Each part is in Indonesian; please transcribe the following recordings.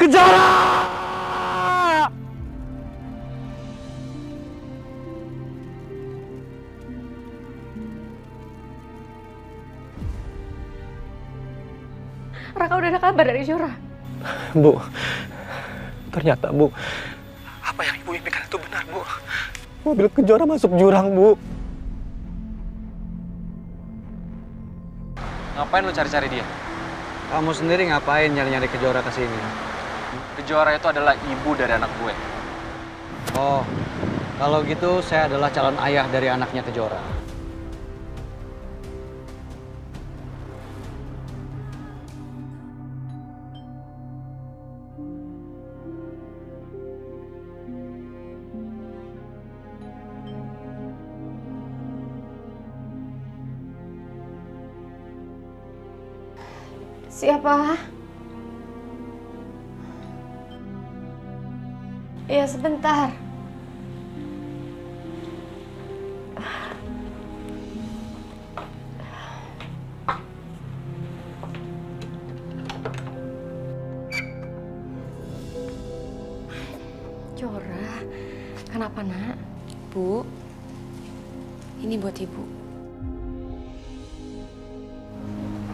Kejora! Raka udah ada kabar dari Jora? Bu, ternyata Bu, apa yang Ibu impikan itu benar, Bu. Mobil Kejora masuk jurang, Bu. Ngapain lu cari-cari dia? Kamu sendiri ngapain nyari-nyari Kejora ke sini? Kejora itu adalah ibu dari anak gue. Oh, kalau gitu saya adalah calon ayah dari anaknya Kejora. Siapa? Iya, sebentar. Jora, kenapa nak? Bu, ini buat ibu.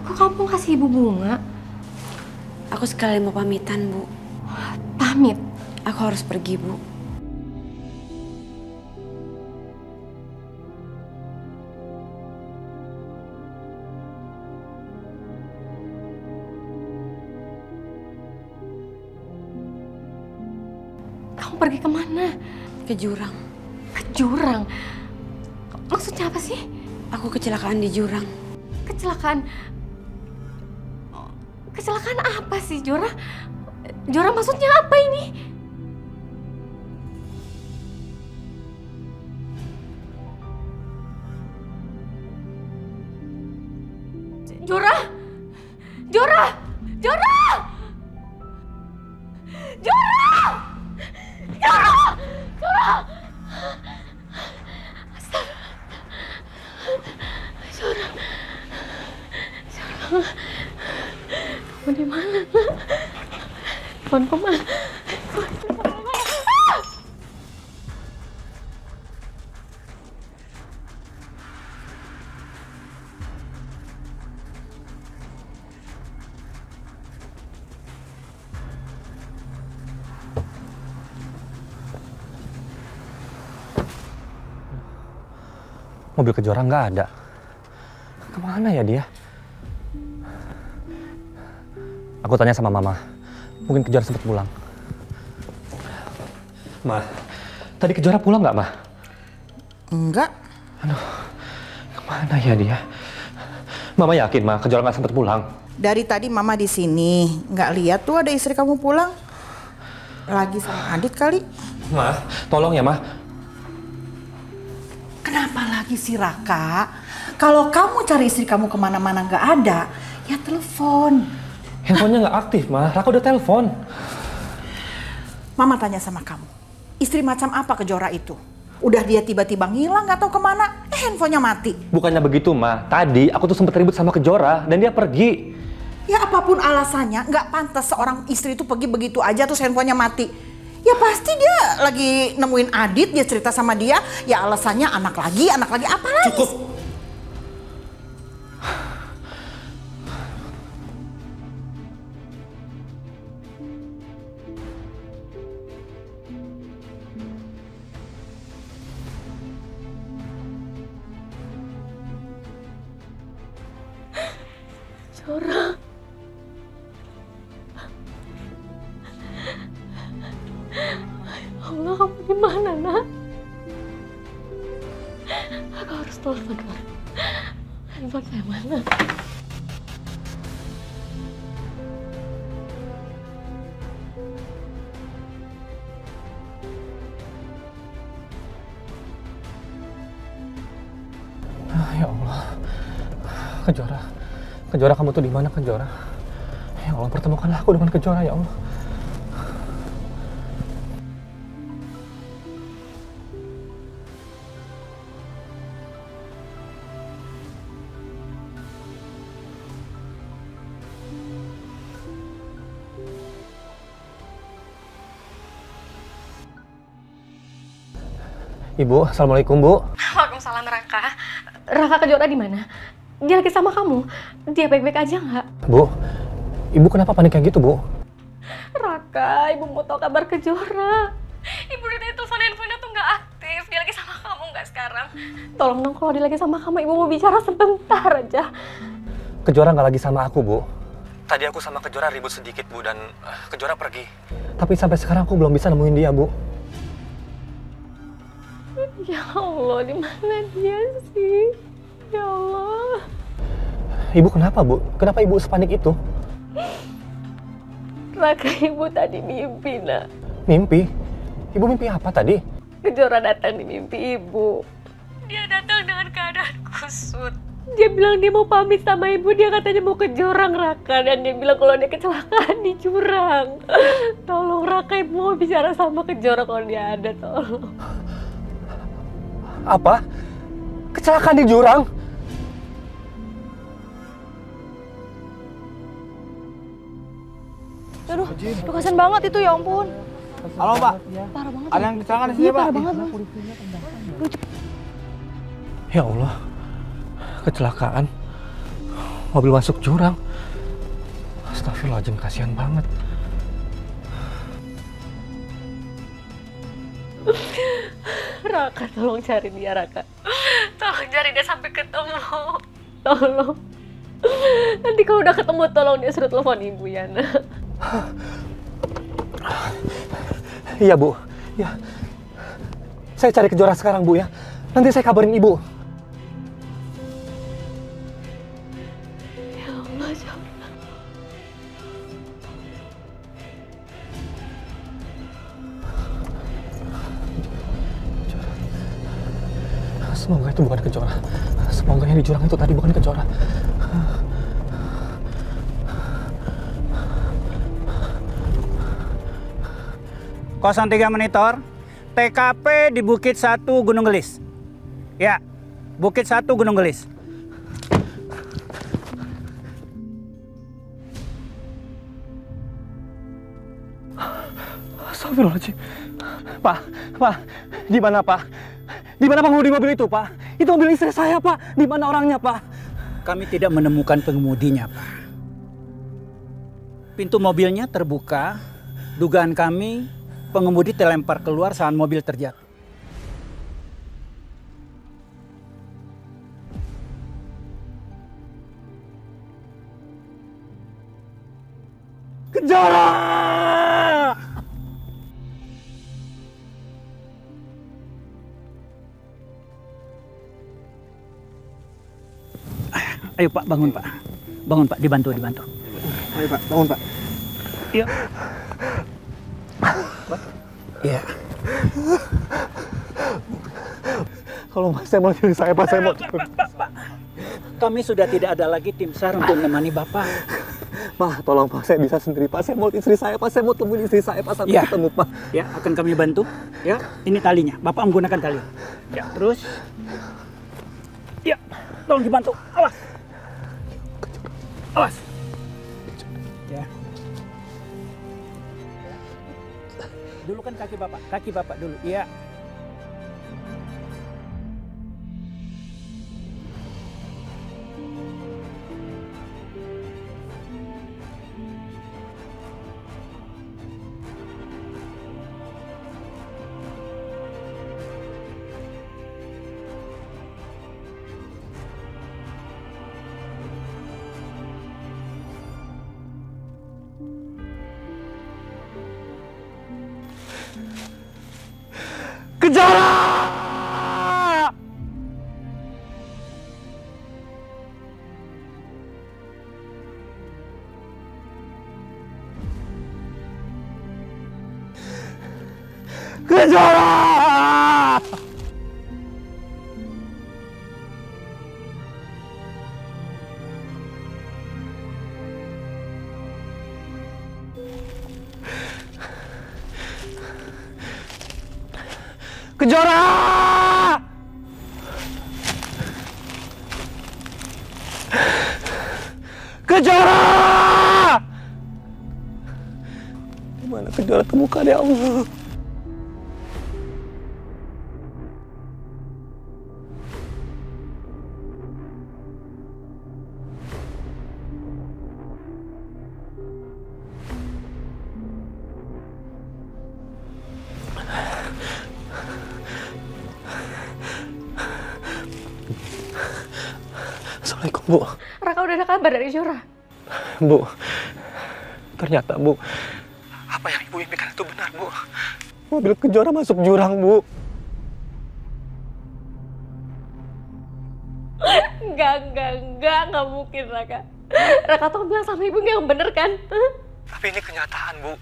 Kok kamu kasih ibu bunga? Aku sekalian mau pamitan, Bu. Pamit? Aku harus pergi, Bu. Kamu pergi kemana? Ke jurang. Ke jurang? Maksudnya apa sih? Aku kecelakaan di jurang. Kecelakaan? Kecelakaan apa sih, Jora? Jora, maksudnya apa ini? Jora! Jora! Jora! Jora! Jora! Jora! Jora! Jora! Kamu di mana? Teleponku mana? Mobil Kejora nggak ada. Kemana ya dia? Aku tanya sama Mama. Mungkin Kejora sempat pulang. Ma, tadi Kejora pulang nggak, Ma? Enggak. Aduh, kemana ya dia? Mama yakin, Ma, Kejora nggak sempat pulang? Dari tadi Mama di sini nggak lihat tuh ada istri kamu pulang. Lagi sama Adit kali. Ma, tolong ya, Ma. Kenapa lagi sih Raka? Kalau kamu cari istri kamu kemana-mana nggak ada, ya telepon. Handphonenya nggak aktif, Ma. Raka udah telepon. Mama tanya sama kamu, istri macam apa Kejora itu? Udah dia tiba-tiba ngilang nggak tahu kemana, handphonenya mati. Bukannya begitu, Ma. Tadi aku tuh sempet ribut sama Kejora dan dia pergi. Ya apapun alasannya, nggak pantas seorang istri itu pergi begitu aja terus handphonenya mati. Ya pasti dia lagi nemuin Adit, dia cerita sama dia, ya alasannya anak lagi, apa lagi? Cukup. Jora. Allah, kamu di mana, Nak? Aku harus telepon, Nak. Handphone saya mana? Ya Allah. Kejora. Kejora, kamu tuh di mana, Kejora? Ya Allah, pertemukanlah aku dengan Kejora, ya Allah. Ibu, assalamualaikum Bu. Waalaikumsalam Raka. Raka Kejora di mana? Dia lagi sama kamu. Dia baik-baik aja nggak? Bu, Ibu kenapa panik kayak gitu Bu? Raka, ibu mau tahu kabar Kejora. Ibu udah telepon handphonenya tuh nggak aktif. Dia lagi sama kamu nggak sekarang? Tolong dong kalau dia lagi sama kamu, ibu mau bicara sebentar aja. Kejora nggak lagi sama aku Bu. Tadi aku sama Kejora ribut sedikit Bu dan Kejora pergi. Tapi sampai sekarang aku belum bisa nemuin dia Bu. Ya Allah, di mana dia sih? Ya Allah. Ibu kenapa Bu? Kenapa Ibu sepanik itu? Raka, ibu tadi mimpi, Nak. Mimpi? Ibu mimpi apa tadi? Kejora datang di mimpi ibu. Dia datang dengan keadaan kusut. Dia bilang dia mau pamit sama ibu, dia katanya mau ke jurang Raka. Dan dia bilang kalau dia kecelakaan di jurang. Tolong Raka, ibu mau bicara sama Kejora kalau dia ada, tolong. Apa? Kecelakaan di jurang? Aduh, kasian banget itu, ya ampun. Halo Pak, Parah banget. ada yang kecelakaan di sini Pak? Parah banget, Bang. Ya Allah, kecelakaan. Mobil masuk jurang. Astagfirullahaladzim, kasihan banget. Raka, tolong cari dia, Raka. Tolong cari dia sampai ketemu. Tolong. Nanti kalau udah ketemu, tolong dia suruh telepon ibu ya, Nak. Iya Bu, ya. Saya cari Kejora sekarang Bu ya. Nanti saya kabarin Ibu. Ya Allah, ya Allah. Semoga itu bukan Kejora. Semoga yang di jurang itu tadi bukan Kejora. 03 Monitor, TKP di Bukit 1 Gunung Gelis. Ya, Bukit 1 Gunung Gelis. Astagfirullahaladzim. Pak, di mana Pak? Di mana pengemudi mobil itu Pak? Itu mobil istri saya Pak. Di mana orangnya Pak? Kami tidak menemukan pengemudinya, Pak. Pintu mobilnya terbuka. Dugaan kami pengemudi terlempar keluar saat mobil terjatuh. Kejora! Ayo Pak, bangun Pak. Bangun Pak, dibantu. Ayo Pak, bangun Pak. Iya. Iya. Kalau Mas, saya mau istri saya Pak, saya mau... Pak. Kami sudah tidak ada lagi tim SAR untuk menemani Bapak. Pak, tolong Pak, saya bisa sendiri Pak. Saya mau istri saya Pak, saya mau temuin istri saya Pak sampai ketemu Pak. Ya, akan kami bantu. Ya, ini talinya. Bapak menggunakan tali. Ya, terus. Ya, tolong dibantu. Awas. Awas. Ya. Dulu kan kaki Bapak dulu. Iya. Kejora! Kejora! Kejora! Kejora! Gimana Kejora temukan ya Allah? Assalamualaikum, Bu. Raka udah ada kabar dari Jura? Bu, ternyata, Bu, apa yang Ibu impikan itu benar, Bu. Mobil Kejora masuk jurang, Bu. Enggak mungkin, Raka. Raka tuh bilang sama Ibu yang bener kan? Tapi ini kenyataan, Bu.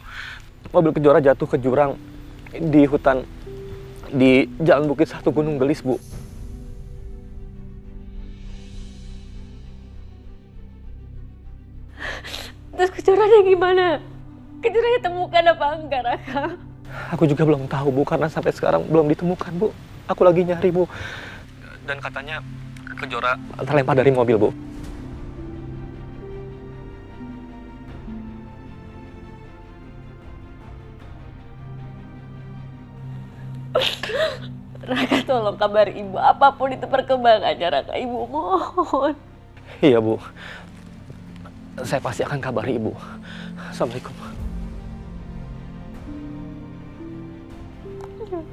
Mobil Kejora jatuh ke jurang di hutan di Jalan Bukit 1 Gunung Gelis, Bu. Terus Kejoranya gimana? Kejoranya temukan apa enggak, Raka? Aku juga belum tahu, Bu, karena sampai sekarang belum ditemukan, Bu. Aku lagi nyari, Bu. Dan katanya Kejora terlempar dari mobil, Bu. Raka tolong kabar Ibu, apapun itu perkembangannya, Raka. Ibu mohon. Iya, Bu. Saya pasti akan kabari Ibu. Assalamualaikum.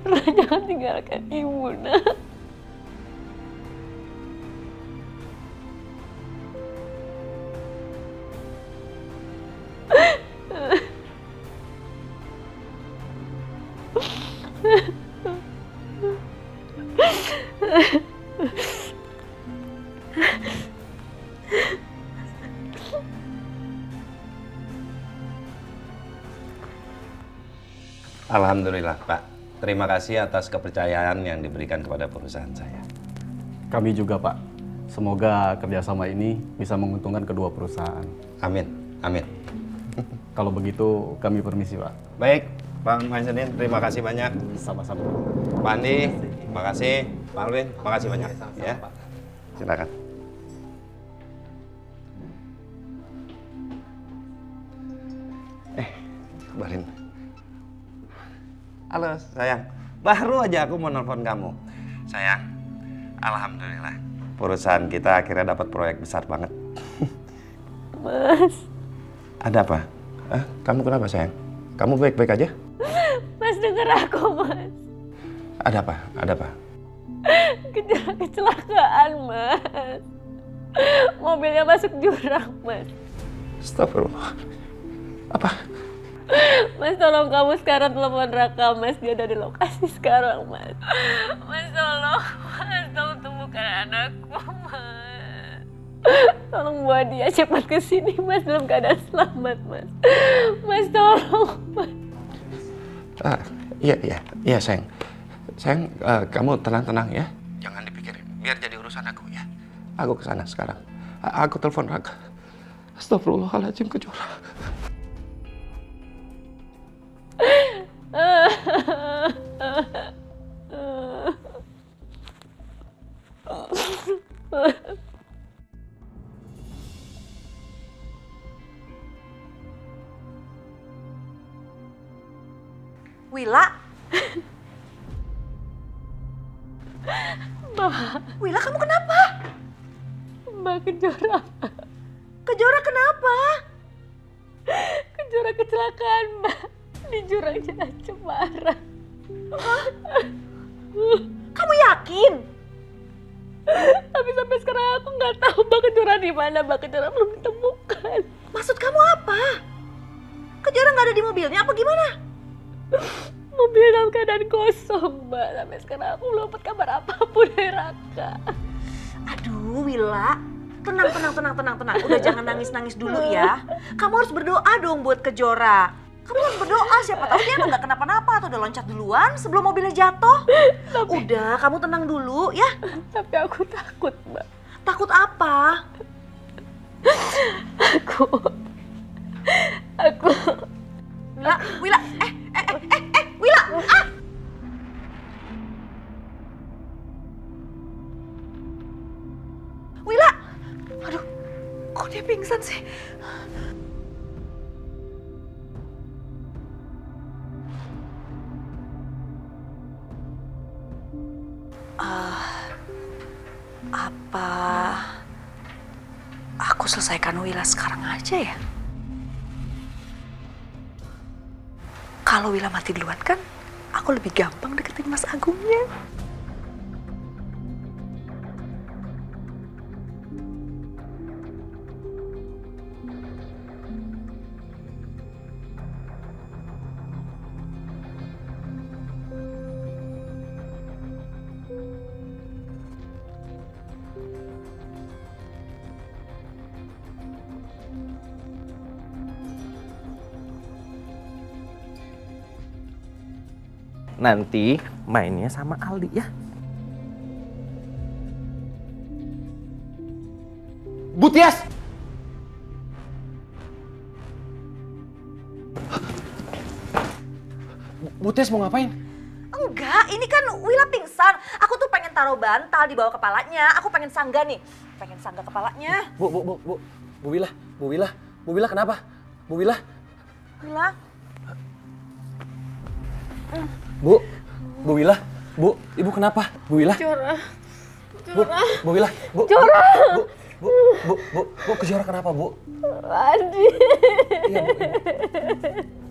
Jangan tinggalkan Ibu, nak. Alhamdulillah, Pak. Terima kasih atas kepercayaan yang diberikan kepada perusahaan saya. Kami juga, Pak. Semoga kerjasama ini bisa menguntungkan kedua perusahaan. Amin, amin. Kalau begitu, kami permisi, Pak. Baik, Pak Mahyudin, terima kasih banyak. Sama-sama. Pak Andi, terima kasih. Pak Alwin, terima kasih banyak. Ya, silakan. Kabarin. Halo, sayang. Baru aja aku mau nelfon kamu. Sayang, alhamdulillah. Perusahaan kita akhirnya dapat proyek besar banget. Mas. Ada apa? Kamu kenapa, sayang? Kamu baik-baik aja? Mas, denger aku, Mas. Ada apa? Ada apa? Kecelakaan, Mas. Mobilnya masuk jurang, Mas. Astagfirullah. Apa? Mas, tolong kamu sekarang telepon Raka, Mas. Dia ada di lokasi sekarang, Mas. Mas, tolong temukan anakku, Mas. Tolong bawa dia cepat ke sini, Mas, dalam keadaan selamat, Mas. Mas, tolong, Mas. Iya, sayang. Sayang, kamu tenang-tenang ya. Jangan dipikirin. Biar jadi urusan aku ya. Aku kesana sekarang. Aku telepon Raka. Astagfirullahaladzim, Kejora. Wila? Mbak. Wila, kamu kenapa? Mbak, Kejora. Kejora kenapa? Kejora kecelakaan, Mbak. Di jurang Jalan Cemara. Kamu yakin? Tapi sampai sekarang aku nggak tahu Mbak Kejora di mana. Mbak Kejora belum ditemukan. Maksud kamu apa? Kejora nggak ada di mobilnya apa gimana? Mobil dalam keadaan kosong, Mbak. Sampai sekarang aku belum dapat kabar apapun dari Raka. Aduh, Wila. Tenang. Udah jangan nangis-nangis dulu ya. Kamu harus berdoa dong buat Kejora. Kamu harus berdoa, siapa tahu dia nggak kenapa-napa atau udah loncat duluan sebelum mobilnya jatuh. Udah, kamu tenang dulu ya. Tapi aku takut, Mbak. Takut apa? Aku. Wila, Wila, ah! Wila, aduh, kok dia pingsan sih? Apa aku selesaikan Wila sekarang aja ya? Kalau Wila mati duluan kan, aku lebih gampang deketin Mas Agungnya. nanti mainnya sama Aldi ya. Bu Tias! Bu Tias mau ngapain? Enggak, ini kan Willa pingsan. Aku tuh pengen taruh bantal di bawah kepalanya. Aku pengen sanggah nih. Pengen sanggah kepalanya. Bu Willa kenapa? Bu Willa? Willa? Bu Willa? Bu, ibu kenapa? Bu Willa? Jora. Bu Willa? Jora. Bu, ke Jora kenapa, Bu? Adi. Iya, Bu.